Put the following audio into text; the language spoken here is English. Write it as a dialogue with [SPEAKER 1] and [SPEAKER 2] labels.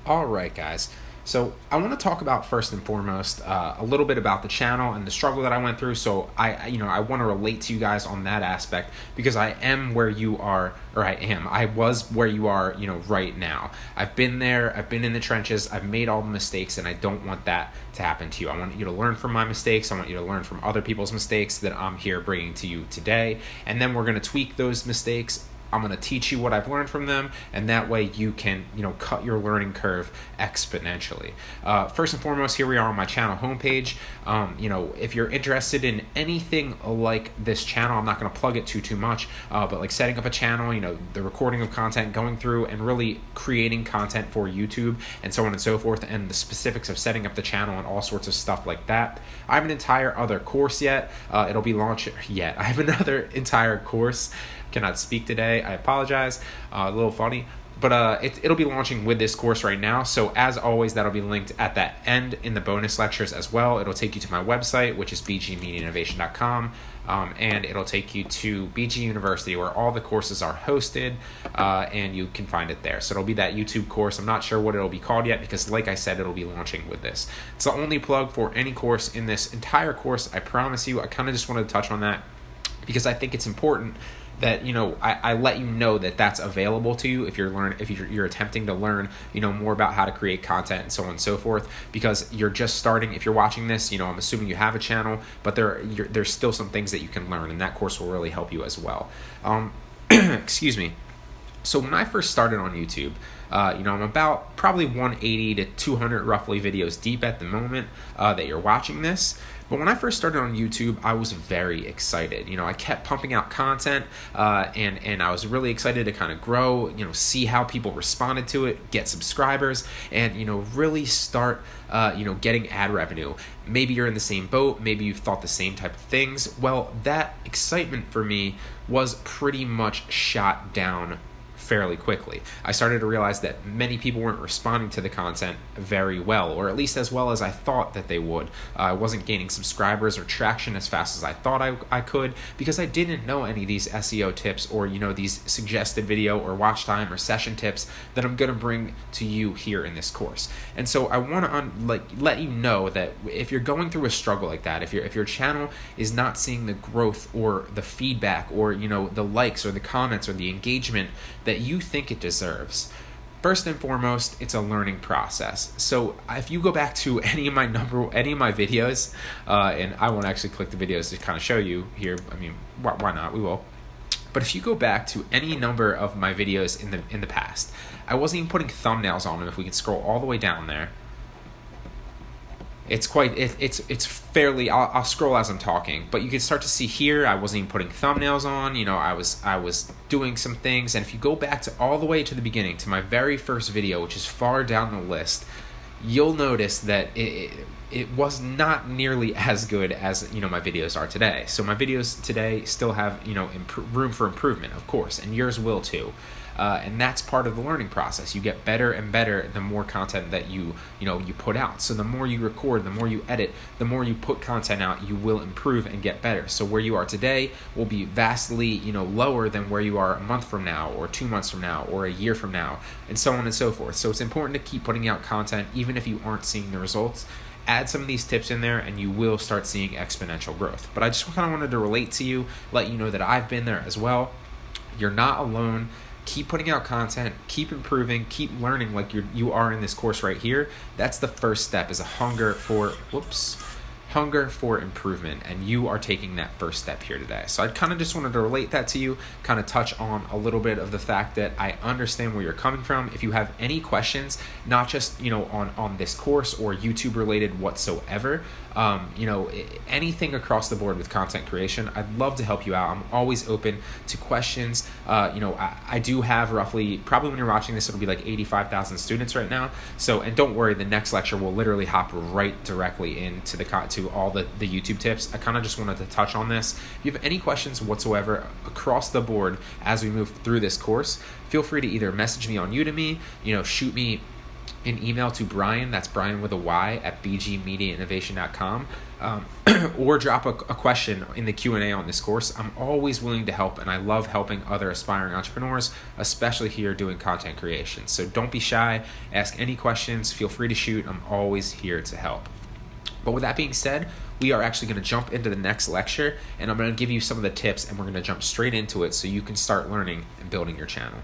[SPEAKER 1] All right, guys. So I want to talk about first and foremost a little bit about the channel and the struggle that I went through. So I want to relate to you guys on that aspect because I am where you are, or I was where you are, right now. I've been there. I've been in the trenches. I've made all the mistakes, and I don't want that to happen to you. I want you to learn from my mistakes. I want you to learn from other people's mistakes that I'm here bringing to you today, and then we're going to tweak those mistakes. I'm going to teach you what I've learned from them, and that way you can, cut your learning curve exponentially. First and foremost, here we are on my channel homepage. If you're interested in anything like this channel, I'm not going to plug it too much, but like setting up a channel, the recording of content, going through and really creating content for YouTube and so on and so forth, and the specifics of setting up the channel and all sorts of stuff like that. I have an entire other course yet. It'll be launched yet. I have another entire course. Cannot speak today. I apologize. A little funny, but it'll be launching with this course right now. So as always, that'll be linked at that end in the bonus lectures as well. It'll take you to my website, which is bgmediainnovation.com, and it'll take you to BG University, where all the courses are hosted, and you can find it there. So it'll be that YouTube course. I'm not sure what it'll be called yet because, like I said, it'll be launching with this. It's the only plug for any course in this entire course. I promise you. I kind of just wanted to touch on that because I think it's important that I let you know that that's available to you if you're attempting to learn more about how to create content and so on and so forth, because you're just starting. If you're watching this, I'm assuming you have a channel, but there's still some things that you can learn, and that course will really help you as well. Excuse me. So when I first started on YouTube, I'm about probably 180 to 200 roughly videos deep at the moment that you're watching this. But when I first started on YouTube, I was very excited. I kept pumping out content, and I was really excited to kind of grow, see how people responded to it, get subscribers, and, really start, getting ad revenue. Maybe you're in the same boat. Maybe you've thought the same type of things. Well, that excitement for me was pretty much shot down fairly quickly. I started to realize that many people weren't responding to the content very well, or at least as well as I thought that they would. I wasn't gaining subscribers or traction as fast as I thought I could, because I didn't know any of these SEO tips or these suggested video or watch time or session tips that I'm going to bring to you here in this course. And so I want to let you know that if you're going through a struggle like that, if your channel is not seeing the growth or the feedback or the likes or the comments or the engagement that you think it deserves, first and foremost, it's a learning process. So if you go back to any of my videos, and I won't actually click the videos to kind of show you here. I mean, why not? We will. But if you go back to any number of my videos in the past, I wasn't even putting thumbnails on them. If we can scroll all the way down there, it's fairly. I'll scroll as I'm talking, but you can start to see here. I wasn't even putting thumbnails on. I was doing some things, and if you go back to all the way to the beginning, to my very first video, which is far down the list, you'll notice that it was not nearly as good as my videos are today. So my videos today still have room for improvement, of course, and yours will too. And that's part of the learning process. You get better and better the more content that you put out. So the more you record, the more you edit, the more you put content out, you will improve and get better. So where you are today will be vastly lower than where you are a month from now, or 2 months from now, or a year from now, and so on and so forth. So it's important to keep putting out content even if you aren't seeing the results. Add some of these tips in there and you will start seeing exponential growth. But I just kind of wanted to relate to you, let you know that I've been there as well. You're not alone. Keep putting out content, keep improving, keep learning like you are in this course right here. That's the first step, is a hunger for improvement, and you are taking that first step here today. So I kind of just wanted to relate that to you, kind of touch on a little bit of the fact that I understand where you're coming from. If you have any questions, not just on this course or YouTube related whatsoever, anything across the board with content creation, I'd love to help you out. I'm always open to questions. I do have roughly, probably when you're watching this, it'll be like 85,000 students right now. So, and don't worry, the next lecture will literally hop right directly into to all the YouTube tips. I kind of just wanted to touch on this. If you have any questions whatsoever across the board as we move through this course, feel free to either message me on Udemy, shoot me an email to Brian, that's Brian with a Y, at bgmediainnovation.com, or drop a question in the Q&A on this course. I'm always willing to help, and I love helping other aspiring entrepreneurs, especially here doing content creation. So don't be shy, ask any questions, feel free to shoot. I'm always here to help. But with that being said, we are actually going to jump into the next lecture, and I'm going to give you some of the tips, and we're going to jump straight into it so you can start learning and building your channel.